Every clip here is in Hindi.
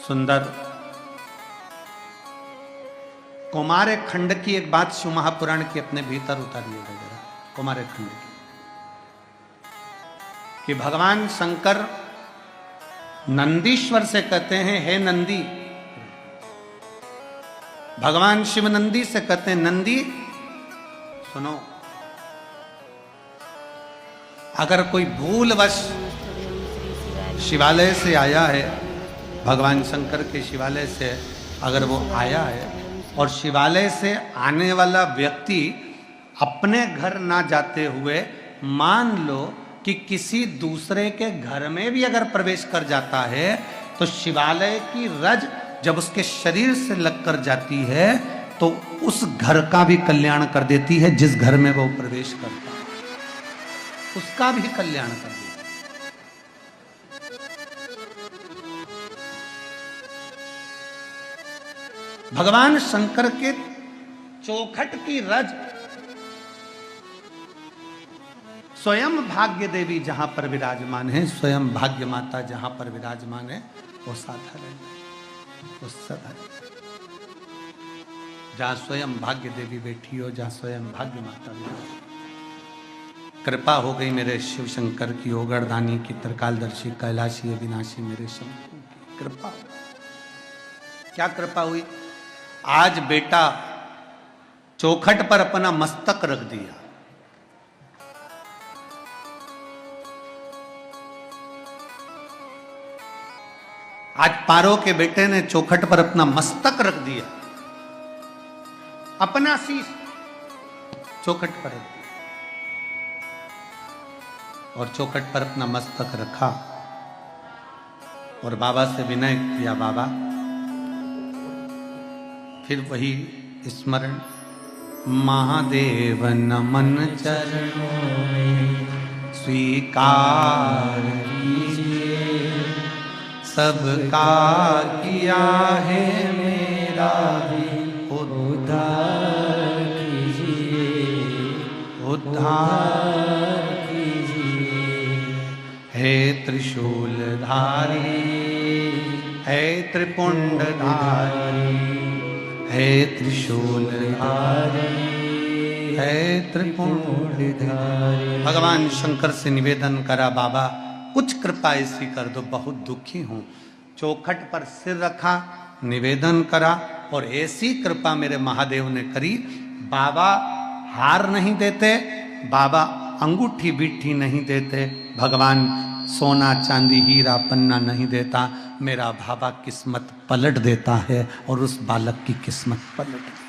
सुंदर कुमार खंड की एक बात शिव महापुराण के अपने भीतर उतारिएगा जरा। कुमार खंड की कि भगवान शंकर नंदीश्वर से कहते हैं हे नंदी, भगवान शिव नंदी से कहते हैं नंदी सुनो, अगर कोई भूलवश शिवालय से आया है, भगवान शंकर के शिवालय से अगर वो आया है और शिवालय से आने वाला व्यक्ति अपने घर ना जाते हुए मान लो कि किसी दूसरे के घर में भी अगर प्रवेश कर जाता है तो शिवालय की रज जब उसके शरीर से लगकर जाती है तो उस घर का भी कल्याण कर देती है, जिस घर में वो प्रवेश करता है उसका भी कल्याण कर देती है। भगवान शंकर के चौखट की रज स्वयं भाग्य देवी जहां पर विराजमान है, स्वयं भाग्य माता जहां पर विराजमान है, वो साधारण वो साधारण जहां स्वयं भाग्य देवी बैठी हो, जहां स्वयं भाग्य माता बैठी। कृपा हो गई मेरे शिव शंकर की, ओगरदानी की, त्रिकालदर्शी, कैलाशी, अविनाशी मेरे शंकर की कृपा। क्या कृपा हुई? आज बेटा चौखट पर अपना मस्तक रख दिया। आज पारो के बेटे ने चौखट पर अपना मस्तक रख दिया, अपना शीश चौखट पर रख दिया और चौखट पर अपना मस्तक रखा और बाबा से विनय किया, बाबा फिर वही स्मरण, महादेव नमन चरणों में स्वीकार कीजिए, सबका किया है मेरा भी उद्धार कीजिए, उद्धार कीजिए। हे त्रिशूलधारी, हे त्रिपुंडधारी, हे त्रिशूलधारी, हे त्रिपुंडधारी। भगवान शंकर से निवेदन करा, बाबा कुछ कृपा ऐसी कर दो, बहुत दुखी हूं। चौखट पर सिर रखा, निवेदन करा और ऐसी कृपा मेरे महादेव ने करी। बाबा हार नहीं देते, बाबा अंगूठी बिट्ठी नहीं देते, भगवान सोना चांदी हीरा पन्ना नहीं देता, मेरा बाबा किस्मत पलट देता है और उस बालक की किस्मत पलट गई।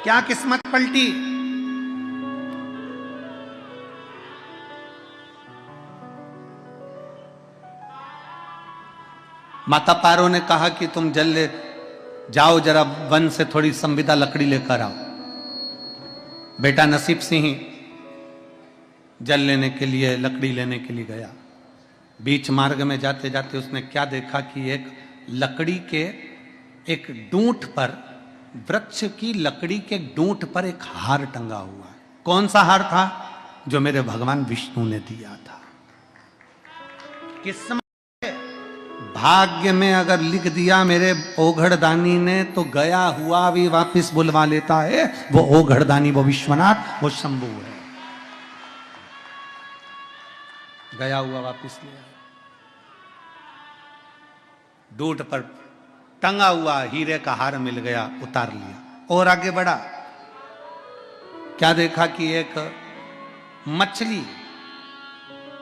क्या किस्मत पलटी? माता पारो ने कहा कि तुम जल ले जाओ, जरा वन से थोड़ी संविदा लकड़ी लेकर आओ। बेटा नसीब सिंह जल लेने के लिए, लकड़ी लेने के लिए गया। बीच मार्ग में जाते जाते उसने क्या देखा कि एक लकड़ी के एक डूंठ पर, वृक्ष की लकड़ी के डूंठ पर एक हार टंगा हुआ है। कौन सा हार था? जो मेरे भगवान विष्णु ने दिया था। किस्मत भाग्य में अगर लिख दिया मेरे ओघड़दानी ने तो गया हुआ भी वापस बुलवा लेता है। वो ओघड़दानी, वो विश्वनाथ, वो शंभु है। गया हुआ वापस ले आया। डूंठ पर टंगा हुआ हीरे का हार मिल गया, उतार लिया और आगे बढ़ा। क्या देखा कि एक मछली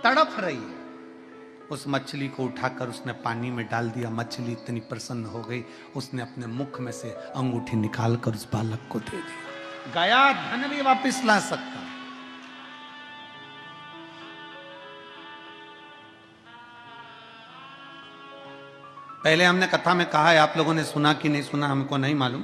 तड़प रही है। उस मछली को उठाकर उसने पानी में डाल दिया। मछली इतनी प्रसन्न हो गई, उसने अपने मुख में से अंगूठी निकालकर उस बालक को दे दिया। गया धन भी वापस ला सकता। पहले हमने कथा में कहा है, आप लोगों ने सुना कि नहीं सुना हमको नहीं मालूम।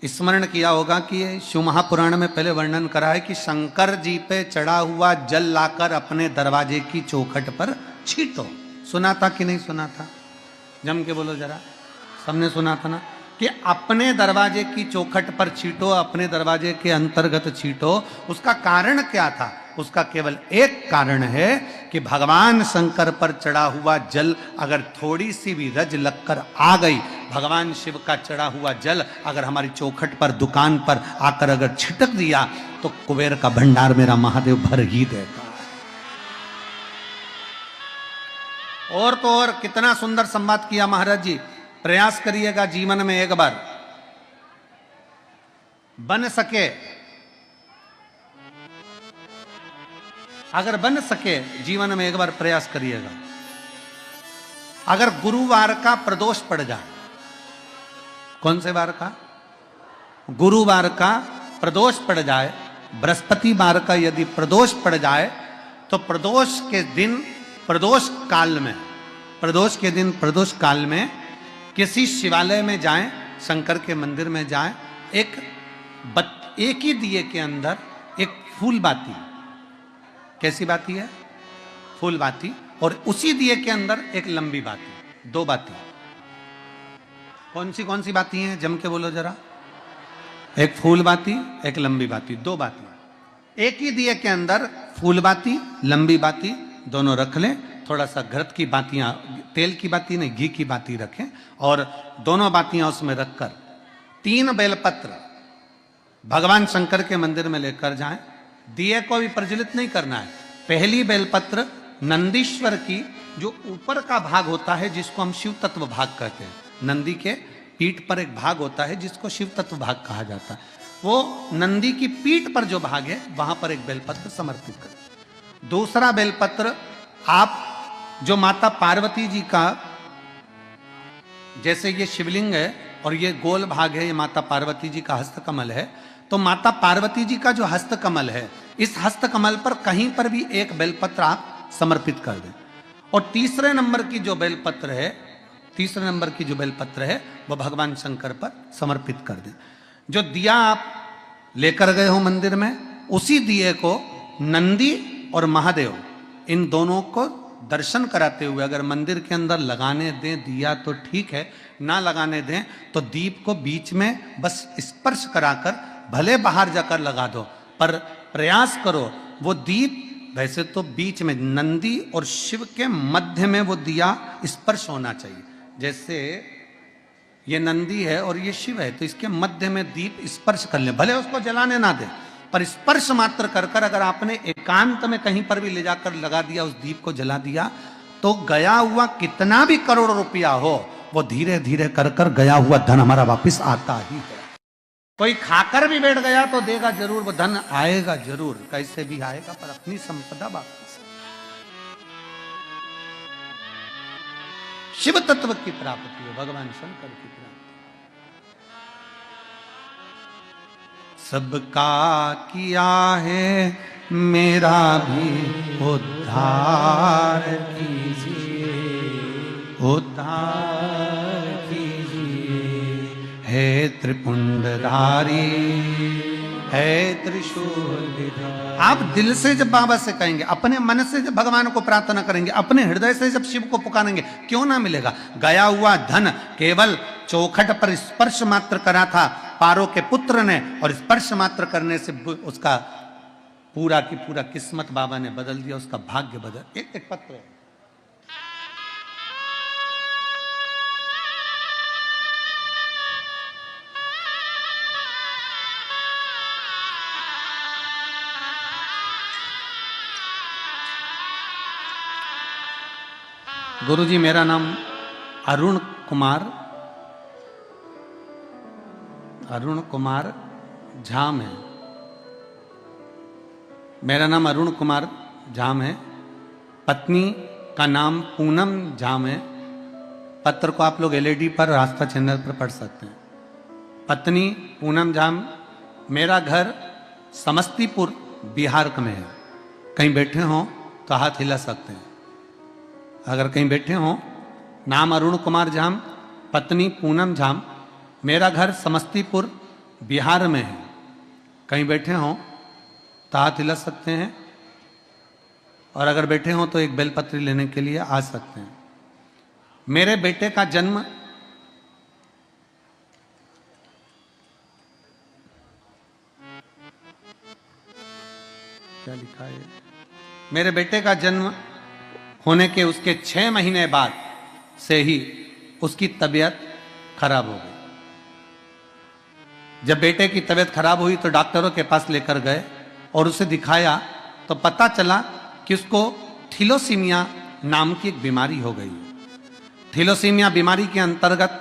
स्मरण किया होगा कि शिव महापुराण में पहले वर्णन करा है कि शंकर जी पे चढ़ा हुआ जल लाकर अपने दरवाजे की चौखट पर छीटो। सुना था कि नहीं सुना था? जम के बोलो जरा। सबने सुना था ना कि अपने दरवाजे की चौखट पर छीटो, अपने दरवाजे के अंतर्गत छीटो। उसका कारण क्या था? उसका केवल एक कारण है कि भगवान शंकर पर चढ़ा हुआ जल अगर थोड़ी सी भी रज लगकर आ गई, भगवान शिव का चढ़ा हुआ जल अगर हमारी चौखट पर, दुकान पर आकर अगर छिटक दिया तो कुबेर का भंडार मेरा महादेव भर ही देगा। और तो और कितना सुंदर संवाद किया महाराज जी। प्रयास करिएगा जीवन में एक बार, बन सके, अगर बन सके जीवन में एक बार प्रयास करिएगा। अगर गुरुवार का प्रदोष पड़ जाए, कौन से वार का? गुरुवार का प्रदोष पड़ जाए, बृहस्पतिवार का यदि प्रदोष पड़ जाए तो प्रदोष के दिन, प्रदोष काल में, प्रदोष के दिन, प्रदोष काल में किसी शिवालय में जाएं, शंकर के मंदिर में जाएं, एक ही दिए के अंदर एक फूल बाती, कैसी बाती है? फूल बाती, और उसी दिए के अंदर एक लंबी बाती, दो बाती। कौन सी बाती हैं? जम के बोलो जरा। एक फूल बाती, एक लंबी बाती, दो बाती। एक ही दिए के अंदर फूल बाती, लंबी बाती दोनों रख लें। थोड़ा सा घृत की बातियां, तेल की बाती नहीं, घी की बाती रखें, और दोनों बातियां उसमें रखकर 3 बेलपत्र भगवान शंकर के मंदिर में लेकर जाएं। दिए को भी प्रज्वलित नहीं करना है। पहली बेलपत्र नंदीश्वर की जो ऊपर का भाग होता है, जिसको हम शिव तत्व भाग कहते हैं, नंदी के पीठ पर एक भाग होता है जिसको शिव तत्व भाग कहा जाता है, वो नंदी की पीठ पर जो भाग है वहां पर एक बेलपत्र समर्पित करें। दूसरा बेलपत्र आप जो माता पार्वती जी का, जैसे ये शिवलिंग है और ये गोल भाग है, ये माता पार्वती जी का हस्तकमल है, तो माता पार्वती जी का जो हस्तकमल है, इस हस्तकमल पर कहीं पर भी एक बेलपत्र आप समर्पित कर दें। और तीसरे नंबर की जो बेलपत्र है, तीसरे नंबर की जो बेलपत्र है वो भगवान शंकर पर समर्पित कर दें। जो दिया आप लेकर गए हो मंदिर में, उसी दिए को नंदी और महादेव इन दोनों को दर्शन कराते हुए अगर मंदिर के अंदर लगाने दें दिया तो ठीक है, ना लगाने दें तो दीप को बीच में बस स्पर्श कराकर भले बाहर जाकर लगा दो, पर प्रयास करो वो दीप, वैसे तो बीच में नंदी और शिव के मध्य में वो दिया स्पर्श होना चाहिए। जैसे ये नंदी है और ये शिव है, तो इसके मध्य में दीप स्पर्श कर ले, भले उसको जलाने ना दे, पर स्पर्श मात्र कर कर अगर आपने एकांत में कहीं पर भी ले जाकर लगा दिया, उस दीप को जला दिया, तो गया हुआ कितना भी करोड़ रुपया हो, वो धीरे धीरे कर कर गया हुआ धन हमारा वापस आता ही है। कोई खाकर भी बैठ गया तो देगा जरूर, वो धन आएगा जरूर, कैसे भी आएगा, पर अपनी संपदा वापस। शिव तत्व की प्राप्ति है, भगवान शंकर की प्राप्ति। सबका किया है मेरा भी उद्धार कीजिए, उद्धार कीजिए, है त्रिपुंडधारी, है त्रिशूलधारी। आप दिल से जब बाबा से कहेंगे, अपने मन से जब भगवान को प्रार्थना करेंगे, अपने हृदय से जब शिव को पुकारेंगे, क्यों ना मिलेगा। गया हुआ धन केवल चौखट पर स्पर्श मात्र करा था पारो के पुत्र ने, और स्पर्श मात्र करने से उसका पूरा की पूरा किस्मत बाबा ने बदल दिया, उसका भाग्य बदल। एक पत्र है, गुरुजी मेरा नाम अरुण कुमार झाम है। मेरा नाम अरुण कुमार झाम है। पत्नी का नाम पूनम झाम है। पत्र को आप लोग एलईडी पर, रास्ता चैनल पर पढ़ सकते हैं। पत्नी पूनम झाम। मेरा घर समस्तीपुर बिहार में है। कहीं बैठे हो तो हाथ हिला सकते हैं। अगर कहीं बैठे हो, नाम अरुण कुमार झाम, पत्नी पूनम झाम, मेरा घर समस्तीपुर बिहार में है। कहीं बैठे हो तो हाथ हिला सकते हैं, और अगर बैठे हो तो एक बेलपत्री लेने के लिए आ सकते हैं। मेरे बेटे का जन्म क्या लिखा था ये। मेरे बेटे का जन्म होने के उसके 6 महीने बाद से ही उसकी तबीयत खराब हो गई। जब बेटे की तबीयत खराब हुई तो डॉक्टरों के पास लेकर गए और उसे दिखाया तो पता चला कि उसको थैलेसीमिया नाम की एक बीमारी हो गई। थैलेसीमिया बीमारी के अंतर्गत